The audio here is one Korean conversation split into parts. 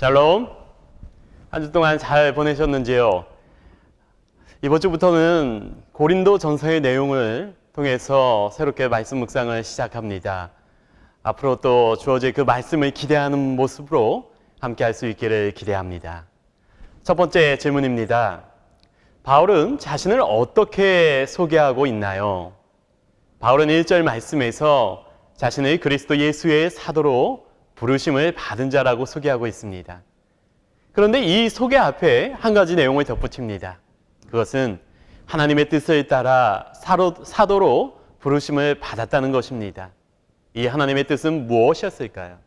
샬롬. 한 주 동안 잘 보내셨는지요? 이번 주부터는 고린도 전서의 내용을 통해서 새롭게 말씀 묵상을 시작합니다. 앞으로 또 주어질 그 말씀을 기대하는 모습으로 함께 할 수 있기를 기대합니다. 첫 번째 질문입니다. 바울은 자신을 어떻게 소개하고 있나요? 바울은 1절 말씀에서 자신의 그리스도 예수의 사도로 부르심을 받은 자라고 소개하고 있습니다. 그런데 이 소개 앞에 한 가지 내용을 덧붙입니다. 그것은 하나님의 뜻을 따라 사도로 부르심을 받았다는 것입니다. 이 하나님의 뜻은 무엇이었을까요?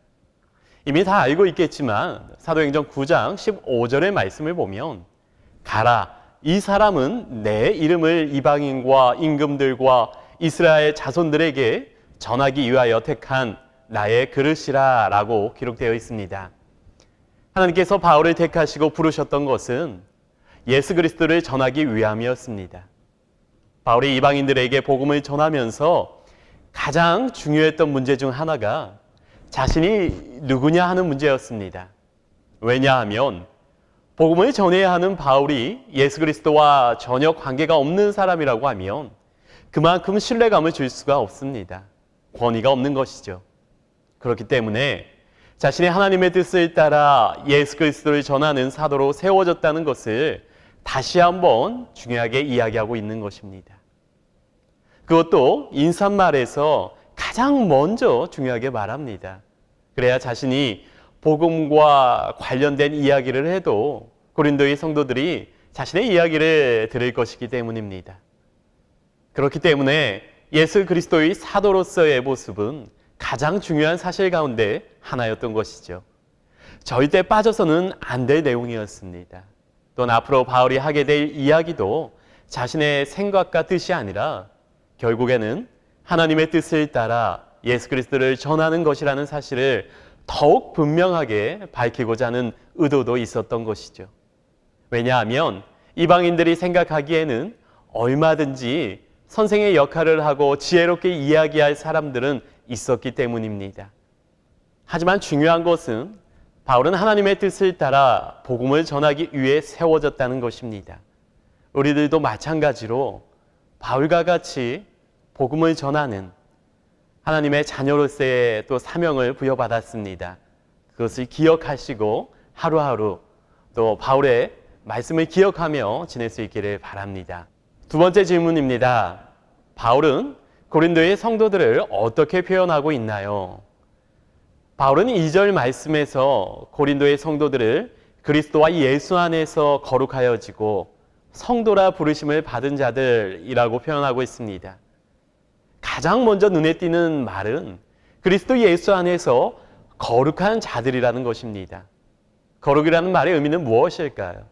이미 다 알고 있겠지만 사도행전 9장 15절의 말씀을 보면 가라, 이 사람은 내 이름을 이방인과 임금들과 이스라엘 자손들에게 전하기 위하여 택한 나의 그릇이라 라고 기록되어 있습니다. 하나님께서 바울을 택하시고 부르셨던 것은 예수 그리스도를 전하기 위함이었습니다. 바울이 이방인들에게 복음을 전하면서 가장 중요했던 문제 중 하나가 자신이 누구냐 하는 문제였습니다. 왜냐하면 복음을 전해야 하는 바울이 예수 그리스도와 전혀 관계가 없는 사람이라고 하면 그만큼 신뢰감을 줄 수가 없습니다. 권위가 없는 것이죠. 그렇기 때문에 자신이 하나님의 뜻을 따라 예수 그리스도를 전하는 사도로 세워졌다는 것을 다시 한번 중요하게 이야기하고 있는 것입니다. 그것도 인사말에서 가장 먼저 중요하게 말합니다. 그래야 자신이 복음과 관련된 이야기를 해도 고린도의 성도들이 자신의 이야기를 들을 것이기 때문입니다. 그렇기 때문에 예수 그리스도의 사도로서의 모습은 가장 중요한 사실 가운데 하나였던 것이죠. 절대 빠져서는 안 될 내용이었습니다. 또한 앞으로 바울이 하게 될 이야기도 자신의 생각과 뜻이 아니라 결국에는 하나님의 뜻을 따라 예수 그리스도를 전하는 것이라는 사실을 더욱 분명하게 밝히고자 하는 의도도 있었던 것이죠. 왜냐하면 이방인들이 생각하기에는 얼마든지 선생의 역할을 하고 지혜롭게 이야기할 사람들은 있었기 때문입니다. 하지만 중요한 것은 바울은 하나님의 뜻을 따라 복음을 전하기 위해 세워졌다는 것입니다. 우리들도 마찬가지로 바울과 같이 복음을 전하는 하나님의 자녀로서의 또 사명을 부여받았습니다. 그것을 기억하시고 하루하루 또 바울의 말씀을 기억하며 지낼 수 있기를 바랍니다. 두 번째 질문입니다. 바울은 고린도의 성도들을 어떻게 표현하고 있나요? 바울은 2절 말씀에서 고린도의 성도들을 그리스도와 예수 안에서 거룩하여지고 성도라 부르심을 받은 자들이라고 표현하고 있습니다. 가장 먼저 눈에 띄는 말은 그리스도 예수 안에서 거룩한 자들이라는 것입니다. 거룩이라는 말의 의미는 무엇일까요?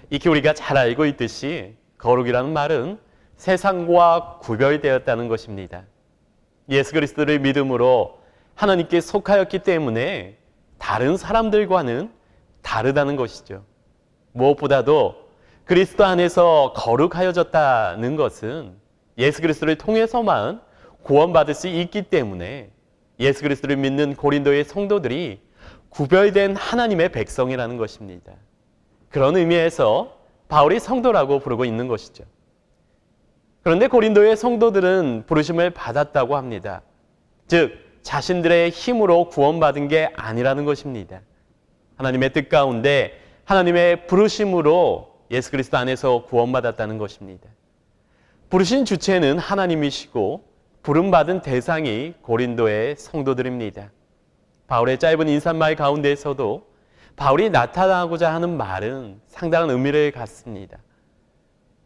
익히 우리가 잘 알고 있듯이 거룩이라는 말은 세상과 구별되었다는 것입니다. 예수 그리스도를 믿음으로 하나님께 속하였기 때문에 다른 사람들과는 다르다는 것이죠. 무엇보다도 그리스도 안에서 거룩하여졌다는 것은 예수 그리스도를 통해서만 구원받을 수 있기 때문에 예수 그리스도를 믿는 고린도의 성도들이 구별된 하나님의 백성이라는 것입니다. 그런 의미에서 바울이 성도라고 부르고 있는 것이죠. 그런데 고린도의 성도들은 부르심을 받았다고 합니다. 즉 자신들의 힘으로 구원받은 게 아니라는 것입니다. 하나님의 뜻 가운데 하나님의 부르심으로 예수 그리스도 안에서 구원받았다는 것입니다. 부르신 주체는 하나님이시고 부름받은 대상이 고린도의 성도들입니다. 바울의 짧은 인사말 가운데에서도 바울이 나타나고자 하는 말은 상당한 의미를 갖습니다.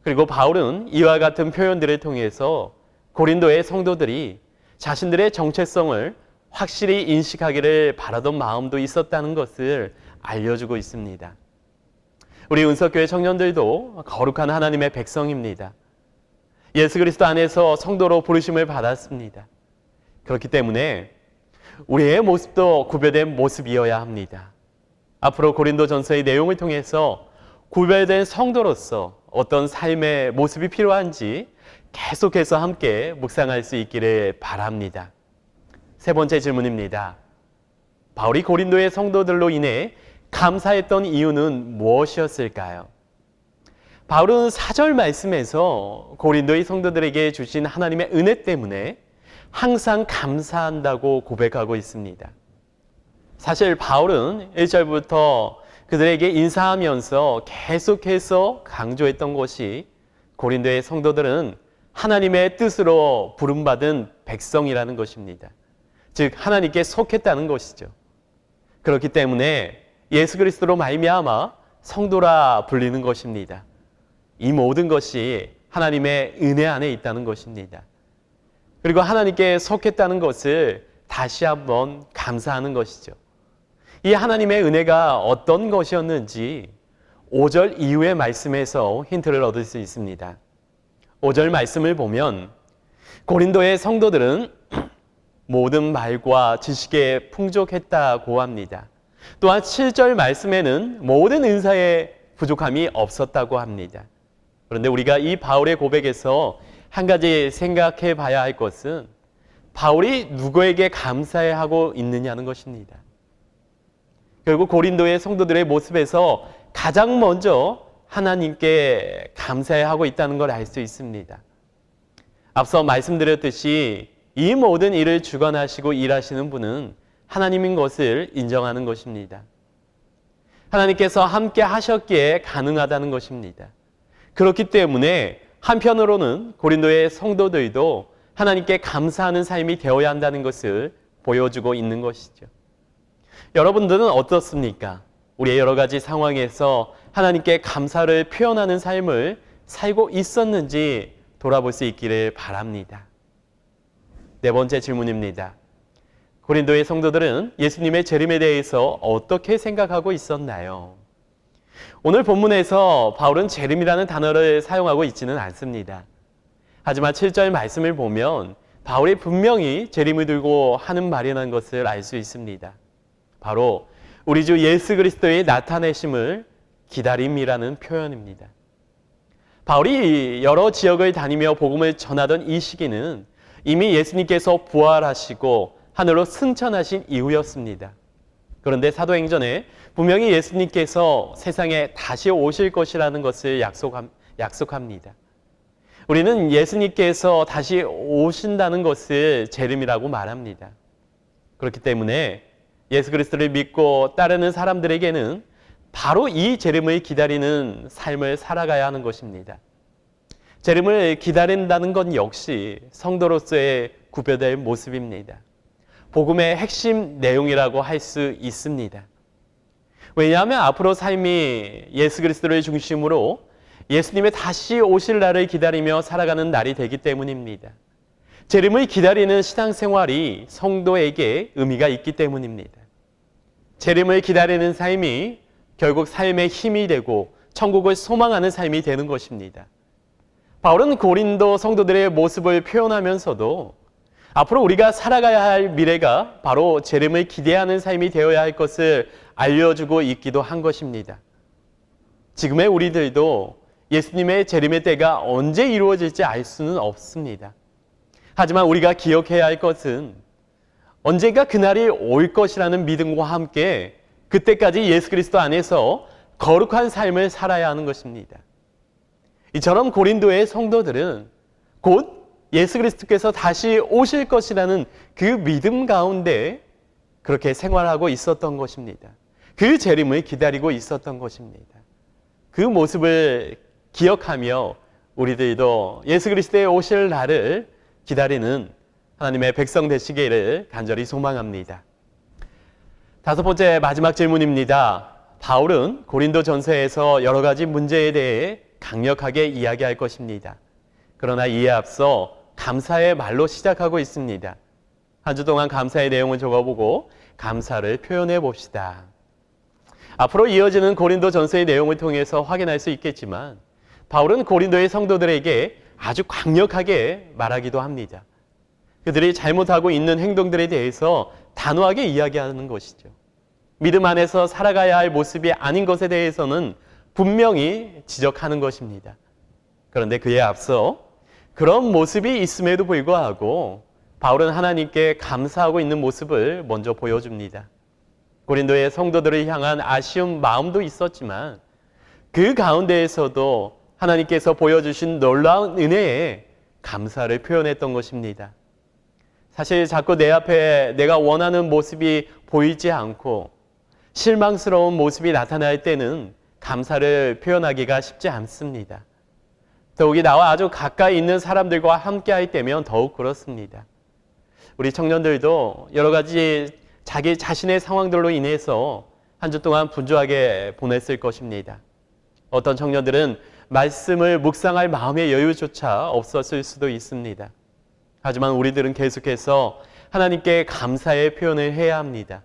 그리고 바울은 이와 같은 표현들을 통해서 고린도의 성도들이 자신들의 정체성을 확실히 인식하기를 바라던 마음도 있었다는 것을 알려주고 있습니다. 우리 은석교회 청년들도 거룩한 하나님의 백성입니다. 예수 그리스도 안에서 성도로 부르심을 받았습니다. 그렇기 때문에 우리의 모습도 구별된 모습이어야 합니다. 앞으로 고린도전서의 내용을 통해서 구별된 성도로서 어떤 삶의 모습이 필요한지 계속해서 함께 묵상할 수 있기를 바랍니다. 세 번째 질문입니다. 바울이 고린도의 성도들로 인해 감사했던 이유는 무엇이었을까요? 바울은 4절 말씀에서 고린도의 성도들에게 주신 하나님의 은혜 때문에 항상 감사한다고 고백하고 있습니다. 사실 바울은 1절부터 그들에게 인사하면서 계속해서 강조했던 것이 고린도의 성도들은 하나님의 뜻으로 부름받은 백성이라는 것입니다. 즉 하나님께 속했다는 것이죠. 그렇기 때문에 예수 그리스도로 말미암아 성도라 불리는 것입니다. 이 모든 것이 하나님의 은혜 안에 있다는 것입니다. 그리고 하나님께 속했다는 것을 다시 한번 감사하는 것이죠. 이 하나님의 은혜가 어떤 것이었는지 5절 이후의 말씀에서 힌트를 얻을 수 있습니다. 5절 말씀을 보면 고린도의 성도들은 모든 말과 지식에 풍족했다고 합니다. 또한 7절 말씀에는 모든 은사에 부족함이 없었다고 합니다. 그런데 우리가 이 바울의 고백에서 한 가지 생각해 봐야 할 것은 바울이 누구에게 감사해 하고 있느냐는 것입니다. 결국 고린도의 성도들의 모습에서 가장 먼저 하나님께 감사해 하고 있다는 걸 알 수 있습니다. 앞서 말씀드렸듯이 이 모든 일을 주관하시고 일하시는 분은 하나님인 것을 인정하는 것입니다. 하나님께서 함께 하셨기에 가능하다는 것입니다. 그렇기 때문에 한편으로는 고린도의 성도들도 하나님께 감사하는 삶이 되어야 한다는 것을 보여주고 있는 것이죠. 여러분들은 어떻습니까? 우리의 여러 가지 상황에서 하나님께 감사를 표현하는 삶을 살고 있었는지 돌아볼 수 있기를 바랍니다. 네 번째 질문입니다. 고린도의 성도들은 예수님의 재림에 대해서 어떻게 생각하고 있었나요? 오늘 본문에서 바울은 재림이라는 단어를 사용하고 있지는 않습니다. 하지만 7절 말씀을 보면 바울이 분명히 재림을 들고 하는 말이라는 것을 알 수 있습니다. 바로 우리 주 예수 그리스도의 나타내심을 기다림이라는 표현입니다. 바울이 여러 지역을 다니며 복음을 전하던 이 시기는 이미 예수님께서 부활하시고 하늘로 승천하신 이후였습니다. 그런데 사도행전에 분명히 예수님께서 세상에 다시 오실 것이라는 것을 약속합니다. 우리는 예수님께서 다시 오신다는 것을 재림이라고 말합니다. 그렇기 때문에 예수 그리스도를 믿고 따르는 사람들에게는 바로 이 재림을 기다리는 삶을 살아가야 하는 것입니다. 재림을 기다린다는 건 역시 성도로서의 구별될 모습입니다. 복음의 핵심 내용이라고 할 수 있습니다. 왜냐하면 앞으로 삶이 예수 그리스도를 중심으로 예수님의 다시 오실 날을 기다리며 살아가는 날이 되기 때문입니다. 재림을 기다리는 신앙생활이 성도에게 의미가 있기 때문입니다. 재림을 기다리는 삶이 결국 삶의 힘이 되고 천국을 소망하는 삶이 되는 것입니다. 바울은 고린도 성도들의 모습을 표현하면서도 앞으로 우리가 살아가야 할 미래가 바로 재림을 기대하는 삶이 되어야 할 것을 알려주고 있기도 한 것입니다. 지금의 우리들도 예수님의 재림의 때가 언제 이루어질지 알 수는 없습니다. 하지만 우리가 기억해야 할 것은 언젠가 그날이 올 것이라는 믿음과 함께 그때까지 예수 그리스도 안에서 거룩한 삶을 살아야 하는 것입니다. 이처럼 고린도의 성도들은 곧 예수 그리스도께서 다시 오실 것이라는 그 믿음 가운데 그렇게 생활하고 있었던 것입니다. 그 재림을 기다리고 있었던 것입니다. 그 모습을 기억하며 우리들도 예수 그리스도의 오실 날을 기다리는 하나님의 백성 되시기를 간절히 소망합니다. 다섯 번째 마지막 질문입니다. 바울은 고린도 전서에서 여러 가지 문제에 대해 강력하게 이야기할 것입니다. 그러나 이에 앞서 감사의 말로 시작하고 있습니다. 한 주 동안 감사의 내용을 적어보고 감사를 표현해 봅시다. 앞으로 이어지는 고린도 전서의 내용을 통해서 확인할 수 있겠지만 바울은 고린도의 성도들에게 아주 강력하게 말하기도 합니다. 그들이 잘못하고 있는 행동들에 대해서 단호하게 이야기하는 것이죠. 믿음 안에서 살아가야 할 모습이 아닌 것에 대해서는 분명히 지적하는 것입니다. 그런데 그에 앞서 그런 모습이 있음에도 불구하고 바울은 하나님께 감사하고 있는 모습을 먼저 보여줍니다. 고린도의 성도들을 향한 아쉬운 마음도 있었지만 그 가운데에서도 하나님께서 보여주신 놀라운 은혜에 감사를 표현했던 것입니다. 사실 자꾸 내 앞에 내가 원하는 모습이 보이지 않고 실망스러운 모습이 나타날 때는 감사를 표현하기가 쉽지 않습니다. 더욱이 나와 아주 가까이 있는 사람들과 함께 할 때면 더욱 그렇습니다. 우리 청년들도 여러 가지 자기 자신의 상황들로 인해서 한 주 동안 분주하게 보냈을 것입니다. 어떤 청년들은 말씀을 묵상할 마음의 여유조차 없었을 수도 있습니다. 하지만 우리들은 계속해서 하나님께 감사의 표현을 해야 합니다.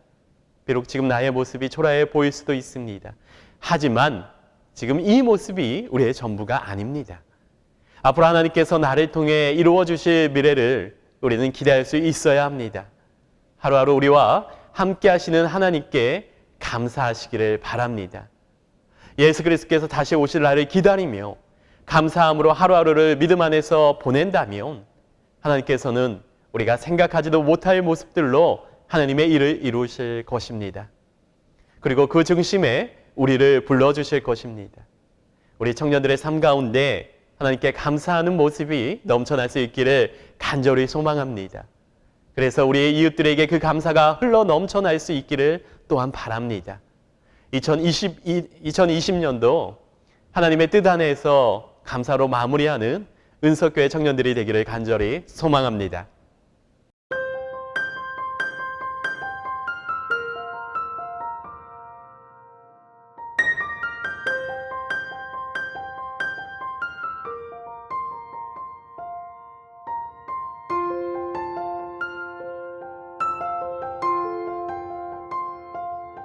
비록 지금 나의 모습이 초라해 보일 수도 있습니다. 하지만 지금 이 모습이 우리의 전부가 아닙니다. 앞으로 하나님께서 나를 통해 이루어 주실 미래를 우리는 기대할 수 있어야 합니다. 하루하루 우리와 함께 하시는 하나님께 감사하시기를 바랍니다. 예수 그리스도께서 다시 오실 날을 기다리며 감사함으로 하루하루를 믿음 안에서 보낸다면 하나님께서는 우리가 생각하지도 못할 모습들로 하나님의 일을 이루실 것입니다. 그리고 그 중심에 우리를 불러주실 것입니다. 우리 청년들의 삶 가운데 하나님께 감사하는 모습이 넘쳐날 수 있기를 간절히 소망합니다. 그래서 우리의 이웃들에게 그 감사가 흘러 넘쳐날 수 있기를 또한 바랍니다. 2020년도 하나님의 뜻 안에서 감사로 마무리하는 은석교회 청년들이 되기를 간절히 소망합니다.